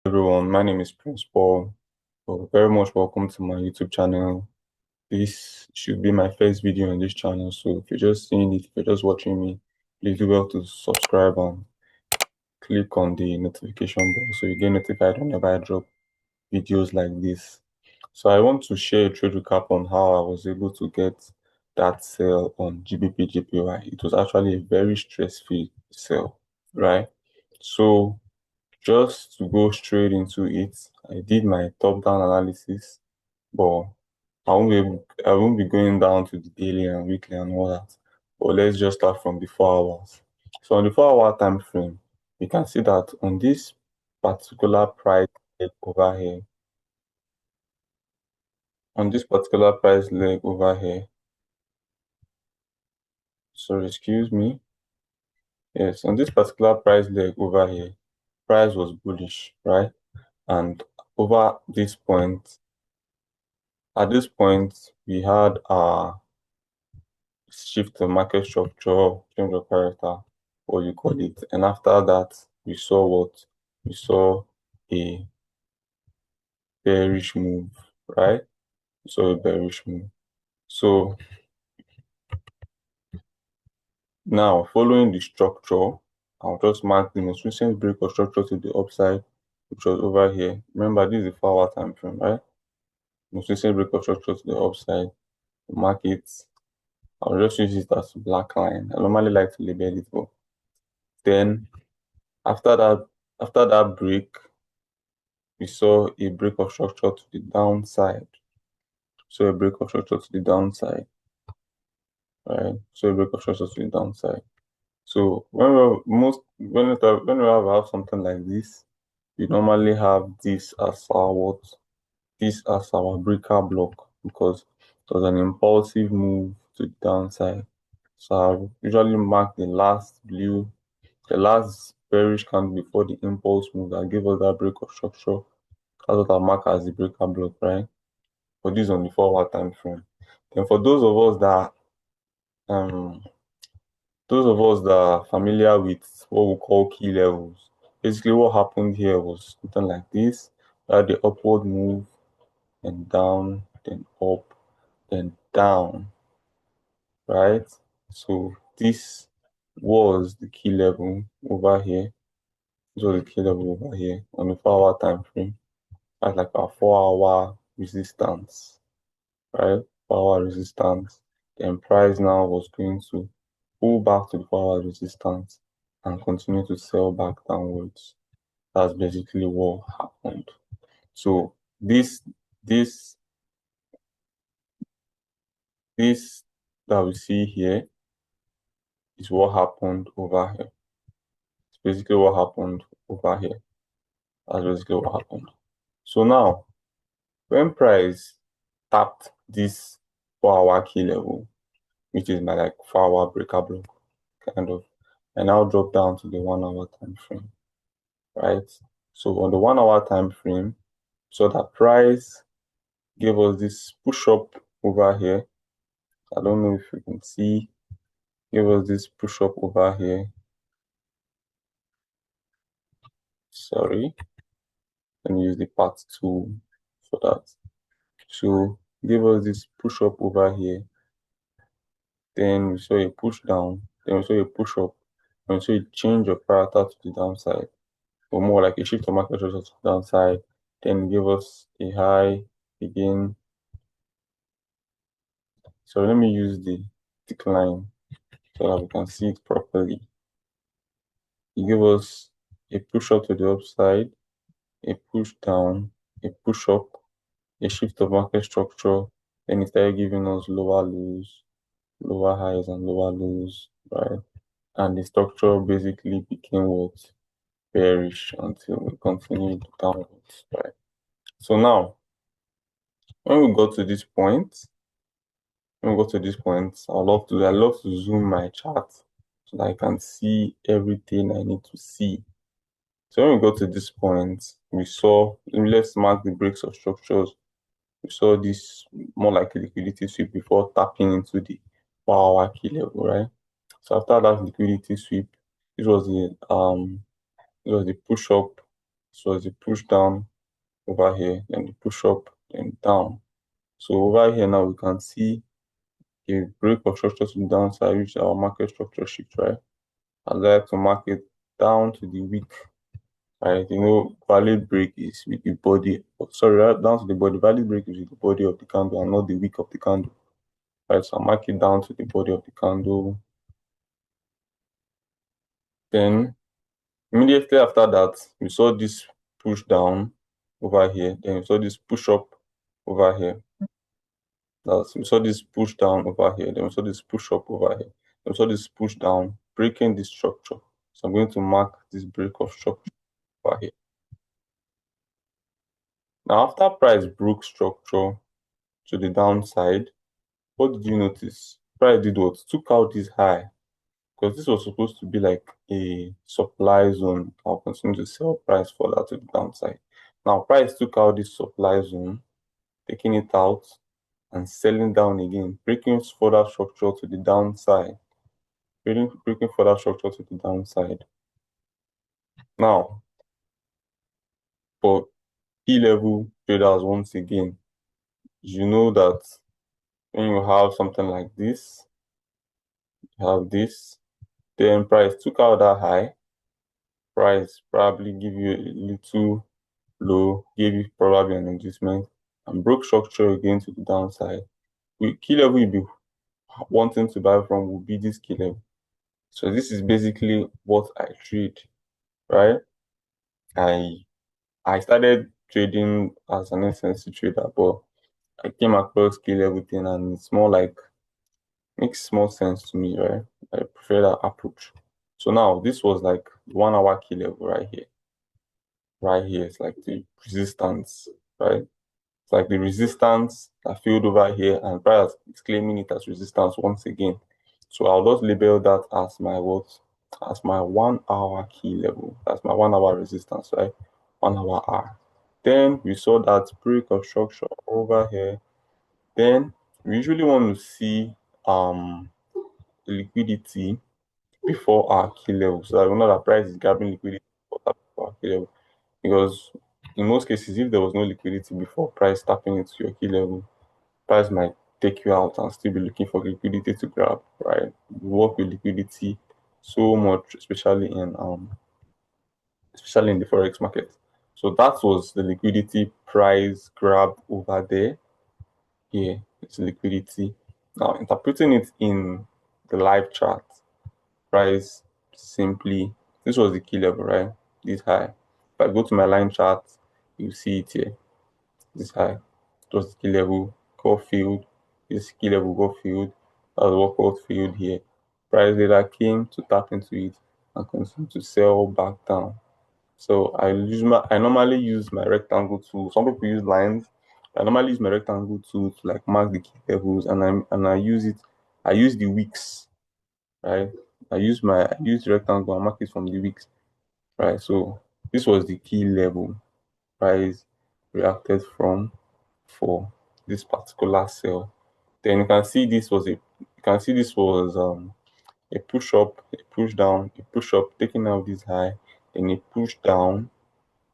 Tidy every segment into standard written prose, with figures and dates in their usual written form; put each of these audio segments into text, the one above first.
Everyone, my name is Prince Paul. Very much welcome to my YouTube channel. This should be my first video on this channel, so if you're just seeing it, if you're just watching me, please do well to subscribe and click on the notification bell so you get notified whenever I drop videos like this. So I want to share a trade recap on how I was able to get that sell on GBPJPY. It was actually a very stress-free sell, right? So just to go straight into it, I did my top-down analysis, but I won't be going down to the daily and weekly and all that. But let's just start from the 4 hours. So on the 4 hour time frame, you can see that on this particular price leg over here, sorry, excuse me. Yes, on this particular price leg over here, price was bullish, right? And over this point, at this point, we had our shift of market structure, change of character, what you call it. And after that, we saw what? We saw a bearish move, right? We saw a bearish move. So now, following the structure, I'll just mark the most recent break of structure to the upside, which was over here. Remember, this is the 4 hour time frame, right? Most recent break of structure to the upside. Mark it. I'll just use it as a black line. I normally like to label it, but then after that break, we saw a break of structure to the downside. So a break of structure to the downside, right? So a break of structure to the downside. So when we have something like this, we normally have this as our what? This as our breaker block because it was an impulsive move to the downside. So I usually mark the last bearish candle before the impulse move that gave us that break of structure. That's what I mark as the breaker block, right? For this on the 4 hour time frame. Then for um those of us that are familiar with what we call key levels, basically what happened here was something like this. We had the upward move and down, then up, then down, right? So this was the key level over here. This was the key level over here on the 4 hour time frame. That's like our 4 hour resistance, right? Power resistance. Then price now was going to pull back to the power resistance and continue to sell back downwards. That's basically what happened. So this this that we see here is what happened over here. It's basically what happened over here. That's basically what happened. So now when price tapped this 4 hour key level, which is my like 4 hour breaker block, kind of, and now drop down to the 1 hour time frame, right? So on the 1 hour time frame, so that price gave us this push up over here. I don't know if you can see, gave us this push up over here. Sorry, let me use the part 2 for that. So give us this push up over here. Then we saw a push down, then we saw a push up, and we saw a change of character to the downside, or more like a shift of market structure to the downside. Then give us a high again. So let me use the decline so that we can see it properly. It gave us a push up to the upside, a push down, a push up, a shift of market structure, then it started giving us lower lows, lower highs and lower lows, right? And the structure basically became what? Bearish until we continued downwards, right? So now, when we got to this point, I love to zoom my chart so that I can see everything I need to see. So when we got to this point, let's mark the breaks of structures. We saw this more like a liquidity sweep before tapping into the 4 hour key level, right? So after that liquidity sweep, this was the push up So it's a push down over here, then the push up, then down. So over here now we can see a break of structure to the downside, which is our market structure shift, right? I like to mark it down to the wick, right? Valid break is with the body, sorry, right down to the body. Valid break is with the body of the candle and not the wick of the candle, right? So I mark it down to the body of the candle. Then immediately after that, we saw this push down over here. Then we saw this push up over here. We saw this push down over here. Then we saw this push up over here. Then we saw this push down, breaking this structure. So I'm going to mark this break of structure over here. Now, after price broke structure to the downside, what did you notice? Price did what? Took out this high, because this was supposed to be like a supply zone. I'll continue to sell price further to the downside. Now, price took out this supply zone, taking it out and selling down again, breaking further structure to the downside. Breaking further structure to the downside. Now, for key level traders, once again, you know that when you have something like this, you have this, then price took out that high, price probably give you a little low, gave you probably an inducement, and broke structure again to the downside. Key level you'll be wanting to buy from will be this key level. So this is basically what I trade, right? I started trading as an insensitive trader, but I came across key level thing and it's more like makes more sense to me, right? I prefer that approach. So now this was like 1 hour key level right here. Right here is like the resistance, right? It's like the resistance that failed over here, and price is claiming it as resistance once again. So I'll just label that as my what? As my 1 hour key level. That's my 1 hour resistance, right? 1 hour R. Then we saw that break of structure over here. Then we usually want to see liquidity before our key level. So I know that price is grabbing liquidity before our key level. Because in most cases, if there was no liquidity before price tapping into your key level, price might take you out and still be looking for liquidity to grab, right? We work with liquidity so much, especially in the forex market. So that was the liquidity price grab over there. Here, it's liquidity. Now interpreting it in the live chart, price simply, this was the key level, right? This high. If I go to my line chart, you see it here. This high. It was the key level, got filled. This key level got filled. That was workout filled here. Price later came to tap into it and continue to sell back down. So I normally use my rectangle tool. Some people use lines. I normally use my rectangle tool to like mark the key levels, and I use it. I use the wicks, right? I use the rectangle and mark it from the wicks, right? So this was the key level price reacted from for this particular sell. Then you can see this was a push up, a push down, a push up, taking out this high, then a push down.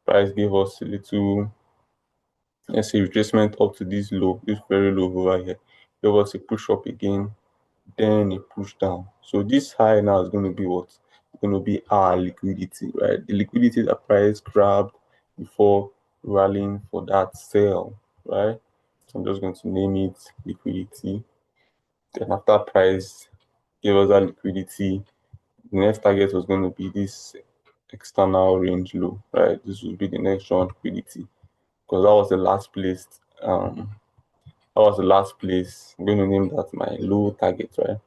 Price gave us a little, let's say, retracement up to this low, this very low over here. Gave us a push up again, then a push down. So this high now is going to be what? It's going to be our liquidity, right? The liquidity that price grabbed before rallying for that sell, right? I'm just going to name it liquidity. Then after price gave us that liquidity, the next target was going to be this external range low, right? This will be the next round liquidity, because that was the last place. That was the last place. I'm going to name that my low target, right?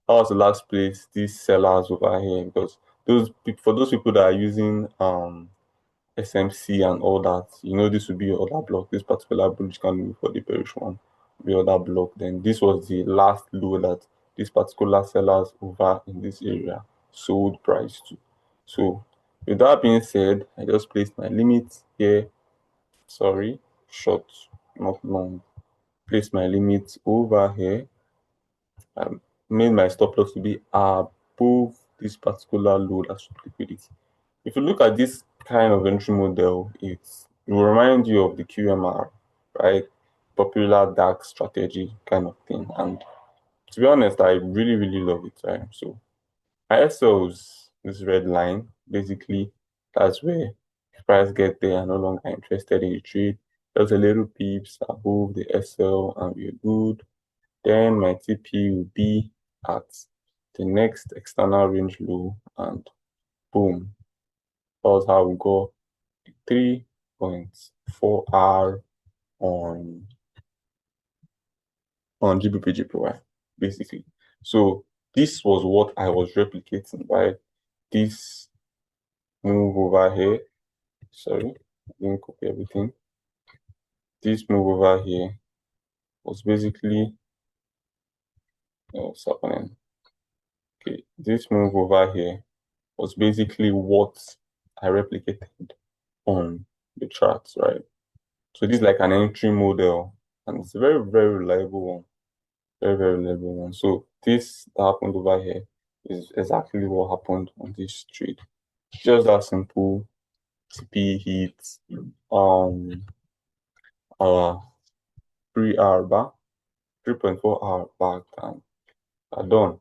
That was the last place these sellers over here, because for those people that are using SMC and all that, this will be your other block. This particular bullish candle for the bearish one will be other block. Then this was the last low that this particular sellers over in this area sold price to. So with that being said, I just placed my limit here. Sorry, short, not long. Place my limit over here. I made my stop loss to be above this particular low, that's liquidity. If you look at this kind of entry model, it will remind you of the QMR, right? Popular dark strategy kind of thing. And to be honest, I really, really love it, right? So ISL is this red line. Basically, that's where if price get there, I'm no longer interested in the trade. Just a little peeps above the SL and we're good. Then my TP will be at the next external range low and boom. That's how we go 3.4R on GBPJPY, basically. So this was what I was replicating, right? This move over here. Sorry, I didn't copy everything. This move over here was basically what's happening. Okay, this move over here was basically what I replicated on the charts, right? So this is like an entry model, and it's a very, very reliable one. Very, very reliable one. So this that happened over here is exactly what happened on this trade. Just that simple. TP hits our 3 hour back, 3.4 hour back, and are done.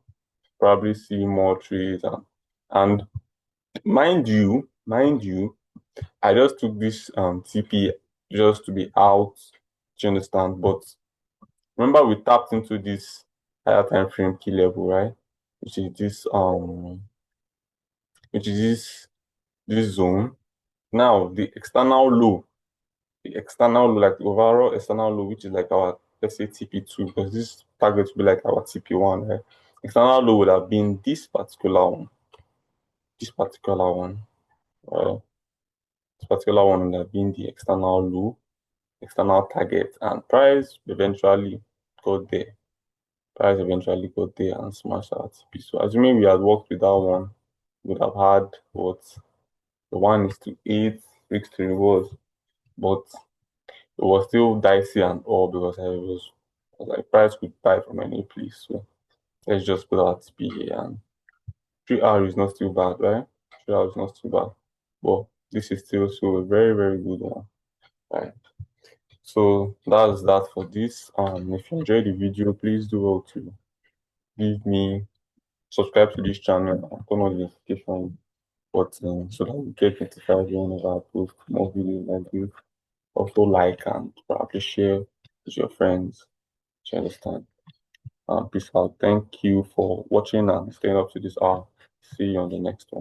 Probably see more trades and mind you, I just took this TP just to be out. Do you understand? But remember we tapped into this higher time frame key level, right? Which is this zone. Now the external low, like the overall external low, which is like our, let's say, TP2, because this target would be like our TP1, right? External low would have been this particular one. This particular one. This particular one would have been the external low, external target, and price eventually got there. Price eventually got there and smashed our TP. So assuming we had worked with that one, we would have had what the 1:8 risk to reward, but it was still dicey and all because I was like price could buy from any place. So let's just put out TP here, and 3 hour is not too bad, right? 3 hour is not too bad. But this is still so a very, very good one. Right. So that's that for this. If you enjoyed the video, please do well to leave me subscribe to this channel and turn on the notification button so that you get notified whenever I post more videos like this. Also like and probably share with your friends. Do you understand? Peace out. Thank you for watching and staying up to this hour. See you on the next one.